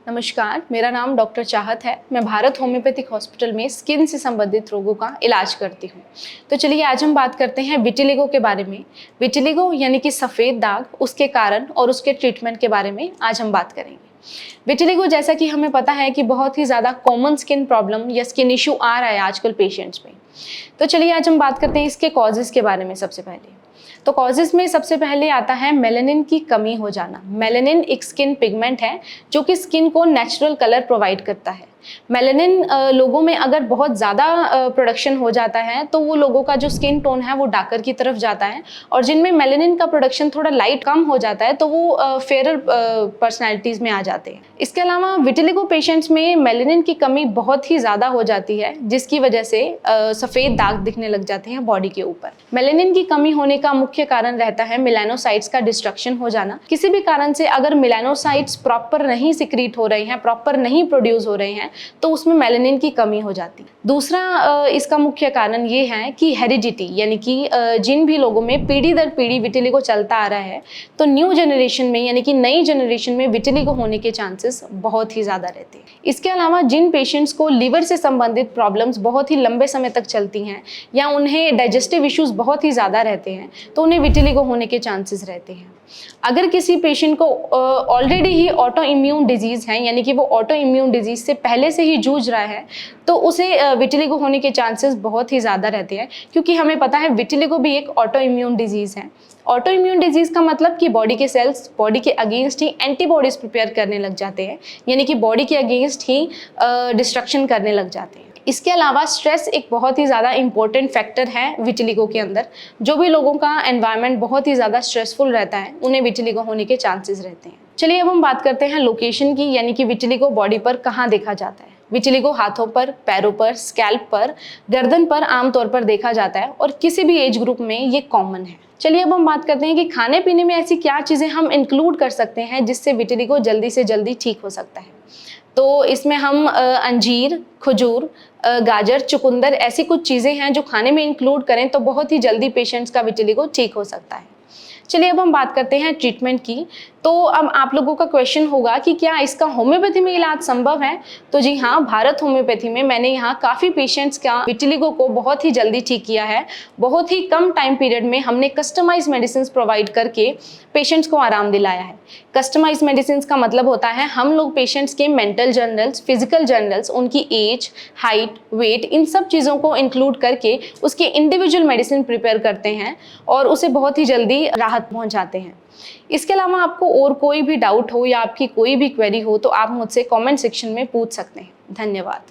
नमस्कार, मेरा नाम डॉक्टर चाहत है। मैं भारत होम्योपैथिक हॉस्पिटल में स्किन से संबंधित रोगों का इलाज करती हूँ। तो चलिए आज हम बात करते हैं विटिलिगो के बारे में। विटिलिगो यानी कि सफ़ेद दाग, उसके कारण और उसके ट्रीटमेंट के बारे में आज हम बात करेंगे। विटिलिगो जैसा कि हमें पता है कि बहुत ही ज़्यादा कॉमन स्किन प्रॉब्लम या स्किन इशू आ रहा है आजकल पेशेंट्स में। तो चलिए आज हम बात करते हैं इसके कॉजेज़ के बारे में। सबसे पहले तो कॉजेज़ में सबसे पहले आता है मेलानिन की कमी हो जाना। मेलानिन एक स्किन पिगमेंट है जो कि स्किन को नेचुरल कलर प्रोवाइड करता है। मेलानिन लोगों में अगर बहुत ज़्यादा प्रोडक्शन हो जाता है तो वो लोगों का जो स्किन टोन है वो डार्कर की तरफ जाता है, और जिनमें मेलानिन का प्रोडक्शन थोड़ा लाइट कम हो जाता है तो वो फेयर पर्सनैलिटीज़ में आ जाते हैं। इसके अलावा विटिलिगो पेशेंट्स में मेलानिन की कमी बहुत ही ज़्यादा हो जाती है, जिसकी वजह से सफ़ेद दाग दिखने लग जाते हैं बॉडी के ऊपर। मेलानिन की कमी होने का मुख्य कारण रहता है मेलानोसाइट्स का डिस्ट्रक्शन हो जाना। किसी भी कारण से अगर मेलानोसाइट्स प्रॉपर नहीं सिक्रीट हो रहे हैं, प्रॉपर नहीं प्रोड्यूस हो रहे हैं, तो उसमें मेलानिन की कमी हो जाती है। दूसरा इसका मुख्य कारण ये है कि हेरिडिटी, यानी कि जिन भी लोगों में पीढ़ी दर पीढ़ी विटिलिगो चलता आ रहा है, तो न्यू जनरेशन में यानी कि नई जनरेशन में विटिलिगो होने के चांसेस बहुत ही ज़्यादा रहते हैं। इसके अलावा जिन पेशेंट्स को लीवर से संबंधित प्रॉब्लम्स बहुत ही लंबे समय तक चलती हैं या उन्हें डाइजेस्टिव इश्यूज बहुत ही ज़्यादा रहते हैं, तो उन्हें विटिलिगो होने के चांसेस रहते हैं। अगर किसी पेशेंट को ऑलरेडी ही ऑटो इम्यून डिजीज़ है, यानी कि वो ऑटो इम्यून डिजीज़ से पहले से ही जूझ रहा है, तो उसे विटिलिगो होने के चांसेस बहुत ही ज़्यादा रहते हैं, क्योंकि हमें पता है विटिलिगो भी एक ऑटो इम्यून डिजीज़ है। ऑटो इम्यून डिजीज़ का मतलब कि बॉडी के सेल्स बॉडी के अगेंस्ट ही एंटीबॉडीज़ प्रिपेयर करने लग जाते हैं, यानी कि बॉडी के अगेंस्ट ही डिस्ट्रक्शन करने लग जाते हैं। इसके अलावा स्ट्रेस एक बहुत ही ज़्यादा इंपॉर्टेंट फैक्टर है विटिलिगो के अंदर। जो भी लोगों का एनवायरनमेंट बहुत ही ज़्यादा स्ट्रेसफुल रहता है, उन्हें विटिलिगो होने के चांसेस रहते हैं। चलिए अब हम बात करते हैं लोकेशन की, यानी कि विटिलिगो बॉडी पर कहाँ देखा जाता है। विटिलिगो हाथों पर, पैरों पर, स्कैल्प पर, गर्दन पर आमतौर पर देखा जाता है, और किसी भी एज ग्रुप में ये कॉमन है। चलिए अब हम बात करते हैं कि खाने पीने में ऐसी क्या चीज़ें हम इंक्लूड कर सकते हैं जिससे विटिलिगो जल्दी से जल्दी ठीक हो सकता है। तो इसमें हम अंजीर, खजूर, गाजर, चुकंदर ऐसी कुछ चीज़ें हैं जो खाने में इंक्लूड करें तो बहुत ही जल्दी पेशेंट्स का विटिलिगो ठीक हो सकता है। चलिए अब हम बात करते हैं ट्रीटमेंट की। तो अब आप लोगों का क्वेश्चन होगा कि क्या इसका होम्योपैथी में इलाज संभव है? तो जी हाँ, भारत होम्योपैथी में मैंने यहाँ काफ़ी पेशेंट्स का विटिलिगो को बहुत ही जल्दी ठीक किया है। बहुत ही कम टाइम पीरियड में हमने कस्टमाइज मेडिसिन प्रोवाइड करके पेशेंट्स को आराम दिलाया है। कस्टमाइज मेडिसिन का मतलब होता है हम लोग पेशेंट्स के मेंटल जर्नल्स, फिजिकल जर्नल्स, उनकी एज, हाइट, वेट, इन सब चीज़ों को इंक्लूड करके उसके इंडिविजुअल मेडिसिन प्रिपेयर करते हैं और उसे बहुत ही जल्दी राहत पहुंचाते हैं। इसके अलावा आपको और कोई भी डाउट हो या आपकी कोई भी क्वेरी हो तो आप मुझसे कमेंट सेक्शन में पूछ सकते हैं। धन्यवाद।